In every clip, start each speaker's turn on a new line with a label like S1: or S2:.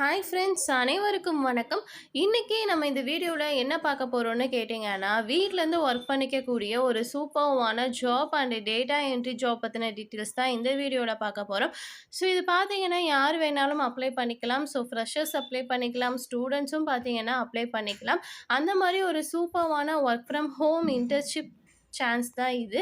S1: Hi friends, அனைவருக்கும் வணக்கம். இன்றைக்கி நம்ம இந்த வீடியோவில் என்ன பார்க்க போகிறோம்னு கேட்டிங்கன்னா, வீட்டிலேருந்து ஒர்க் பண்ணிக்கக்கூடிய ஒரு சூப்பர்வான job and data entry job பற்றின டீட்டெயில்ஸ் தான் இந்த வீடியோவில் பார்க்க போகிறோம். ஸோ இது பார்த்தீங்கன்னா யார் வேணாலும் அப்ளை பண்ணிக்கலாம். ஸோ ஃப்ரெஷர்ஸ் அப்ளை பண்ணிக்கலாம், ஸ்டூடெண்ட்ஸும் பார்த்தீங்கன்னா அப்ளை பண்ணிக்கலாம். அந்த மாதிரி ஒரு சூப்பர்வான work from home internship chance தான் இது.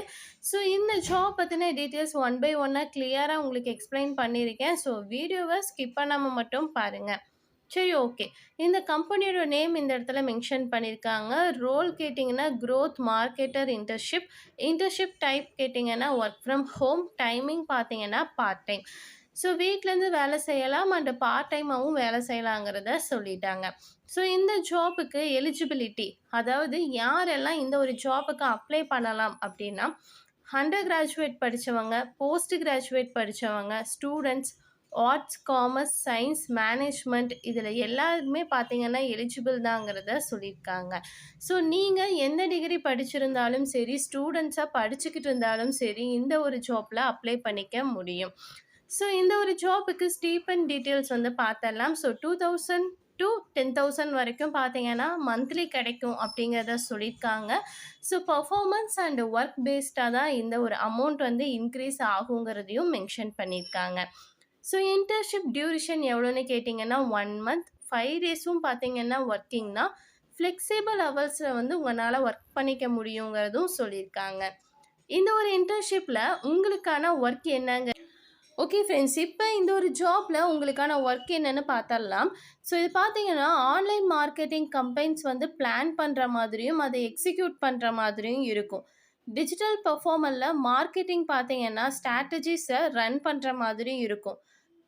S1: ஸோ இந்த ஜாப் பற்றின டீட்டெயில்ஸ் ஒன் பை ஒன்னாக கிளியராக உங்களுக்கு எக்ஸ்பிளைன் பண்ணியிருக்கேன். ஸோ வீடியோவை ஸ்கிப் பண்ணாமல் மட்டும் பாருங்கள். சரி, ஓகே. இந்த கம்பெனியோட நேம் இந்த இடத்துல மென்ஷன் பண்ணியிருக்காங்க. ரோல் கேட்டிங்கன்னா க்ரோத் மார்க்கெட்டர் இன்டர்ன்ஷிப் டைப் கேட்டிங்கன்னா ஒர்க் ஃப்ரம் ஹோம், டைமிங் பார்த்தீங்கன்னா பார்ட் டைம். ஸோ வீட்டிலேருந்து வேலை செய்யலாம் அண்ட் பார்ட் டைமாகவும் வேலை செய்யலாங்கிறத சொல்லிட்டாங்க. ஸோ இந்த ஜாப்புக்கு எலிஜிபிலிட்டி, அதாவது யாரெல்லாம் இந்த ஒரு ஜாப்புக்கு அப்ளை பண்ணலாம் அப்படின்னா, அண்டர் கிராஜுவேட் படித்தவங்க, போஸ்ட் கிராஜுவேட் படித்தவங்க, students, arts, commerce, science, management, இதில் எல்லாருமே பார்த்தீங்கன்னா எலிஜிபிள் தாங்கிறத சொல்லியிருக்காங்க. ஸோ நீங்கள் எந்த டிகிரி படிச்சிருந்தாலும் சரி, ஸ்டூடெண்ட்ஸாக படிச்சுக்கிட்டு இருந்தாலும் சரி, இந்த ஒரு ஜாப்பில் அப்ளை பண்ணிக்க முடியும். ஸோ இந்த ஒரு ஜாப்புக்கு ஸ்டீப்பன் டீட்டெயில்ஸ் பார்த்தரலாம். ஸோ 2000 to 10,000 வரைக்கும் பார்த்தீங்கன்னா மந்த்லி கிடைக்கும் அப்படிங்கிறத சொல்லியிருக்காங்க. ஸோ பர்ஃபார்மன்ஸ் அண்ட் ஒர்க் பேஸ்டாக தான் இந்த ஒரு அமௌண்ட் இன்க்ரீஸ் ஆகுங்கிறதையும் மென்ஷன் பண்ணியிருக்காங்க. ஸோ இன்டர்ன்ஷிப் டியூரேஷன் எவ்வளோன்னு கேட்டிங்கன்னா 1 month, 5 days பார்த்தீங்கன்னா ஒர்க்கிங் தான். ஃப்ளெக்சிபிள் ஹவர்ஸில் உங்களால் ஒர்க் பண்ணிக்க முடியுங்கிறதும் சொல்லியிருக்காங்க. இந்த ஒரு இன்டர்ன்ஷிப்பில் உங்களுக்கான ஒர்க் என்னங்க? ஓகே ஃப்ரெண்ட்ஸ், இப்போ இந்த ஒரு ஜாப்பில் உங்களுக்கான ஒர்க் என்னென்னு பார்த்தரலாம். ஸோ இது பார்த்தீங்கன்னா ஆன்லைன் மார்க்கெட்டிங் கம்பெனிஸ் பிளான் பண்ணுற மாதிரியும் அதை எக்ஸிக்யூட் பண்ணுற மாதிரியும் இருக்கும். டிஜிட்டல் பெர்ஃபார்மரில் மார்க்கெட்டிங் பார்த்தீங்கன்னா ஸ்ட்ராட்டஜிஸை ரன் பண்ணுற மாதிரியும் இருக்கும்.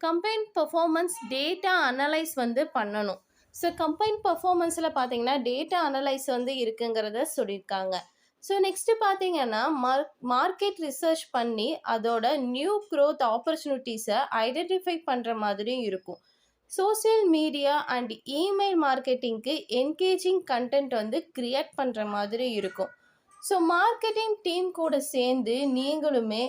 S1: கம்பெனி பெர்ஃபார்மன்ஸ் டேட்டா அனலைஸ் பண்ணணும். ஸோ கம்பெனி பெர்ஃபார்மன்ஸில் பார்த்தீங்கன்னா டேட்டா அனலைஸ் இருக்குங்கிறத சொல்லியிருக்காங்க. ஸோ நெக்ஸ்ட்டு பார்த்தீங்கன்னா மார்க்கெட் ரிசர்ச் பண்ணி அதோட நியூ க்ரோத் ஆப்பர்ச்சுனிட்டிஸை ஐடென்டிஃபை பண்ணுற மாதிரியும் இருக்கும். சோசியல் மீடியா அண்ட் இமெயில் மார்க்கெட்டிங்க்கு என்கேஜிங் கண்டென்ட் க்ரியேட் பண்ணுற மாதிரி இருக்கும். ஸோ மார்க்கெட்டிங் டீம் கூட சேர்ந்து நீங்களுமே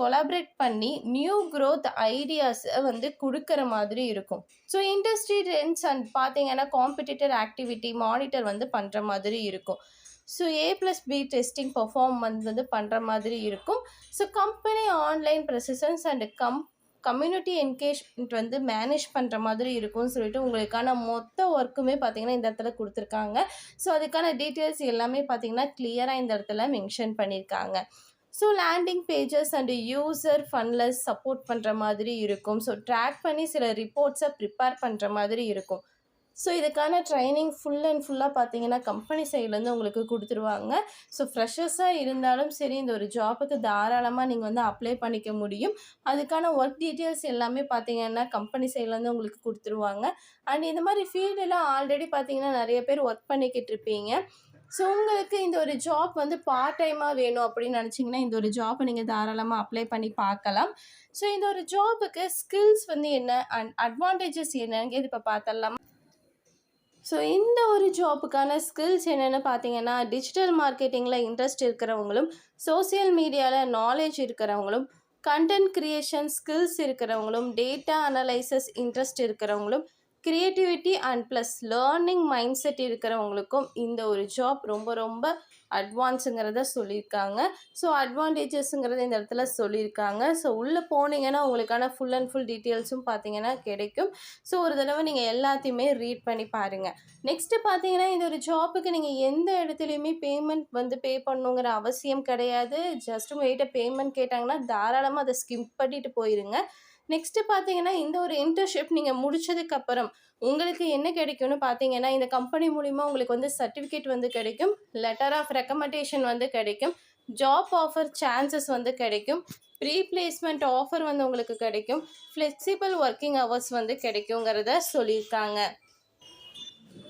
S1: கொலாபரேட் பண்ணி நியூ க்ரோத் ஐடியாஸை கொடுக்குற மாதிரி இருக்கும். ஸோ இண்டஸ்ட்ரி ட்ரெண்ட்ஸ் அண்ட் பார்த்தீங்கன்னா காம்படிட்டர் ஆக்டிவிட்டி மானிட்டர் பண்ணுற மாதிரி இருக்கும். ஸோ A+B டெஸ்டிங் பர்ஃபார்மன்ஸ் பண்ணுற மாதிரி இருக்கும். So company online presence and community engagement manage பண்ணுற மாதிரி இருக்கும்னு சொல்லிட்டு உங்களுக்கான மொத்த ஒர்க்குமே பார்த்தீங்கன்னா இந்த இடத்துல கொடுத்துருக்காங்க. ஸோ அதுக்கான டீட்டெயில்ஸ் எல்லாமே பார்த்தீங்கன்னா கிளியராக இந்த இடத்துல மென்ஷன் பண்ணியிருக்காங்க. So landing pages and user funnels support பண்ணுற மாதிரி இருக்கும். ஸோ ட்ராக் பண்ணி சில ரிப்போர்ட்ஸை ப்ரிப்பேர் பண்ணுற மாதிரி இருக்கும். ஸோ இதுக்கான ட்ரைனிங் ஃபுல்லாக பார்த்தீங்கன்னா கம்பெனி சைட்லேருந்து உங்களுக்கு கொடுத்துருவாங்க. ஸோ ஃப்ரெஷர்ஸாக இருந்தாலும் சரி இந்த ஒரு ஜாப்புக்கு தாராளமாக நீங்கள் அப்ளை பண்ணிக்க முடியும். அதுக்கான ஒர்க் டீட்டெயில்ஸ் எல்லாமே பார்த்தீங்கன்னா கம்பெனி சைட்லேருந்து உங்களுக்கு கொடுத்துருவாங்க. அண்ட் இந்த மாதிரி ஃபீல்டெல்லாம் ஆல்ரெடி பார்த்தீங்கன்னா நிறைய பேர் ஒர்க் பண்ணிக்கிட்டு இருப்பீங்க. ஸோ உங்களுக்கு இந்த ஒரு ஜாப் பார்ட் டைமாக வேணும் அப்படின்னு நினச்சிங்கன்னா இந்த ஒரு ஜாப்பை நீங்கள் தாராளமாக அப்ளை பண்ணி பார்க்கலாம். ஸோ இந்த ஒரு ஜாப்புக்கு ஸ்கில்ஸ் என்ன அண்ட் அட்வான்டேஜஸ் என்னங்கிறது இப்போ பார்த்தரலாம். ஸோ இந்த ஒரு ஜாப்புக்கான ஸ்கில்ஸ் என்னென்னு பார்த்தீங்கன்னா டிஜிட்டல் மார்க்கெட்டிங்கில் இன்ட்ரெஸ்ட் இருக்கிறவங்களும், சோசியல் மீடியாவில் நாலேஜ் இருக்கிறவங்களும், கண்டென்ட் க்ரியேஷன் ஸ்கில்ஸ் இருக்கிறவங்களும், டேட்டா அனலைசஸ் இன்ட்ரெஸ்ட் இருக்கிறவங்களும், creativity and plus learning mind set இருக்கிறவங்களுக்கும் இந்த ஒரு ஜாப் ரொம்ப அட்வான்ஸுங்கிறத சொல்லியிருக்காங்க. ஸோ அட்வான்டேஜஸ்ங்கிறத இந்த இடத்துல சொல்லியிருக்காங்க. ஸோ உள்ளே போனீங்கன்னா உங்களுக்கான ஃபுல் அண்ட் ஃபுல் டீட்டெயில்ஸும் பார்த்தீங்கன்னா கிடைக்கும். ஸோ ஒரு தடவை நீங்கள் எல்லாத்தையுமே ரீட் பண்ணி பாருங்கள். நெக்ஸ்ட்டு பார்த்தீங்கன்னா இந்த ஒரு ஜாப்புக்கு நீங்கள் எந்த இடத்துலையுமே பேமெண்ட் பே பண்ணணுங்கிற அவசியம் கிடையாது. ஜஸ்ட் உங்கள்கிட்ட பேமெண்ட் கேட்டாங்கன்னா தாராளமாக அதை ஸ்கிப் பண்ணிட்டு போயிருங்க. நெக்ஸ்ட்டு பார்த்தீங்கன்னா இந்த ஒரு இன்டர்ன்ஷிப் நீங்கள் முடித்ததுக்கப்புறம் உங்களுக்கு என்ன கிடைக்கும்னு பார்த்தீங்கன்னா இந்த கம்பெனி மூலிமா உங்களுக்கு சர்டிஃபிகேட் கிடைக்கும், லெட்டர் ஆஃப் ரெக்கமெண்டேஷன் கிடைக்கும், ஜாப் ஆஃபர் சான்சஸ் கிடைக்கும், ப்ரீ பிளேஸ்மெண்ட் ஆஃபர் உங்களுக்கு கிடைக்கும், ஃப்ளெக்சிபிள் ஒர்க்கிங் ஹவர்ஸ் கிடைக்குங்கிறத சொல்லியிருக்காங்க.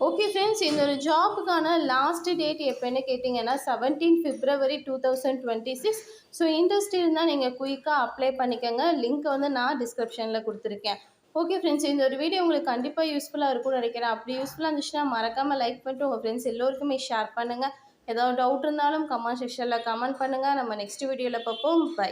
S1: ஓகே ஃப்ரெண்ட்ஸ், இந்த ஒரு ஜாப்புக்கான லாஸ்ட் டேட் எப்போன்னு கேட்டிங்கன்னா 17 February 2026. ஸோ இன்ட்ரெஸ்ட் இருந்தால் நீங்கள் குயிக்காக அப்ளை பண்ணிக்கோங்க. லிங்க் நான் டிஸ்கிரிப்ஷனில் கொடுத்துருக்கேன். ஓகே ஃப்ரெண்ட்ஸ், இந்த ஒரு வீடியோ உங்களுக்கு கண்டிப்பாக யூஸ்ஃபுல்லாக இருக்கும்னு நினைக்கிறேன். அப்படி யூஸ்ஃபுல்லாக இருந்துச்சுன்னா மறக்காமல் லைக் பண்ணிட்டு உங்கள் ஃப்ரெண்ட்ஸ் எல்லோருக்குமே ஷேர் பண்ணுங்கள். ஏதாவது டவுட் இருந்தாலும் கமெண்ட் செக்ஷனில் கமெண்ட் பண்ணுங்கள். நம்ம நெக்ஸ்ட் வீடியோவில் பார்ப்போம். பை.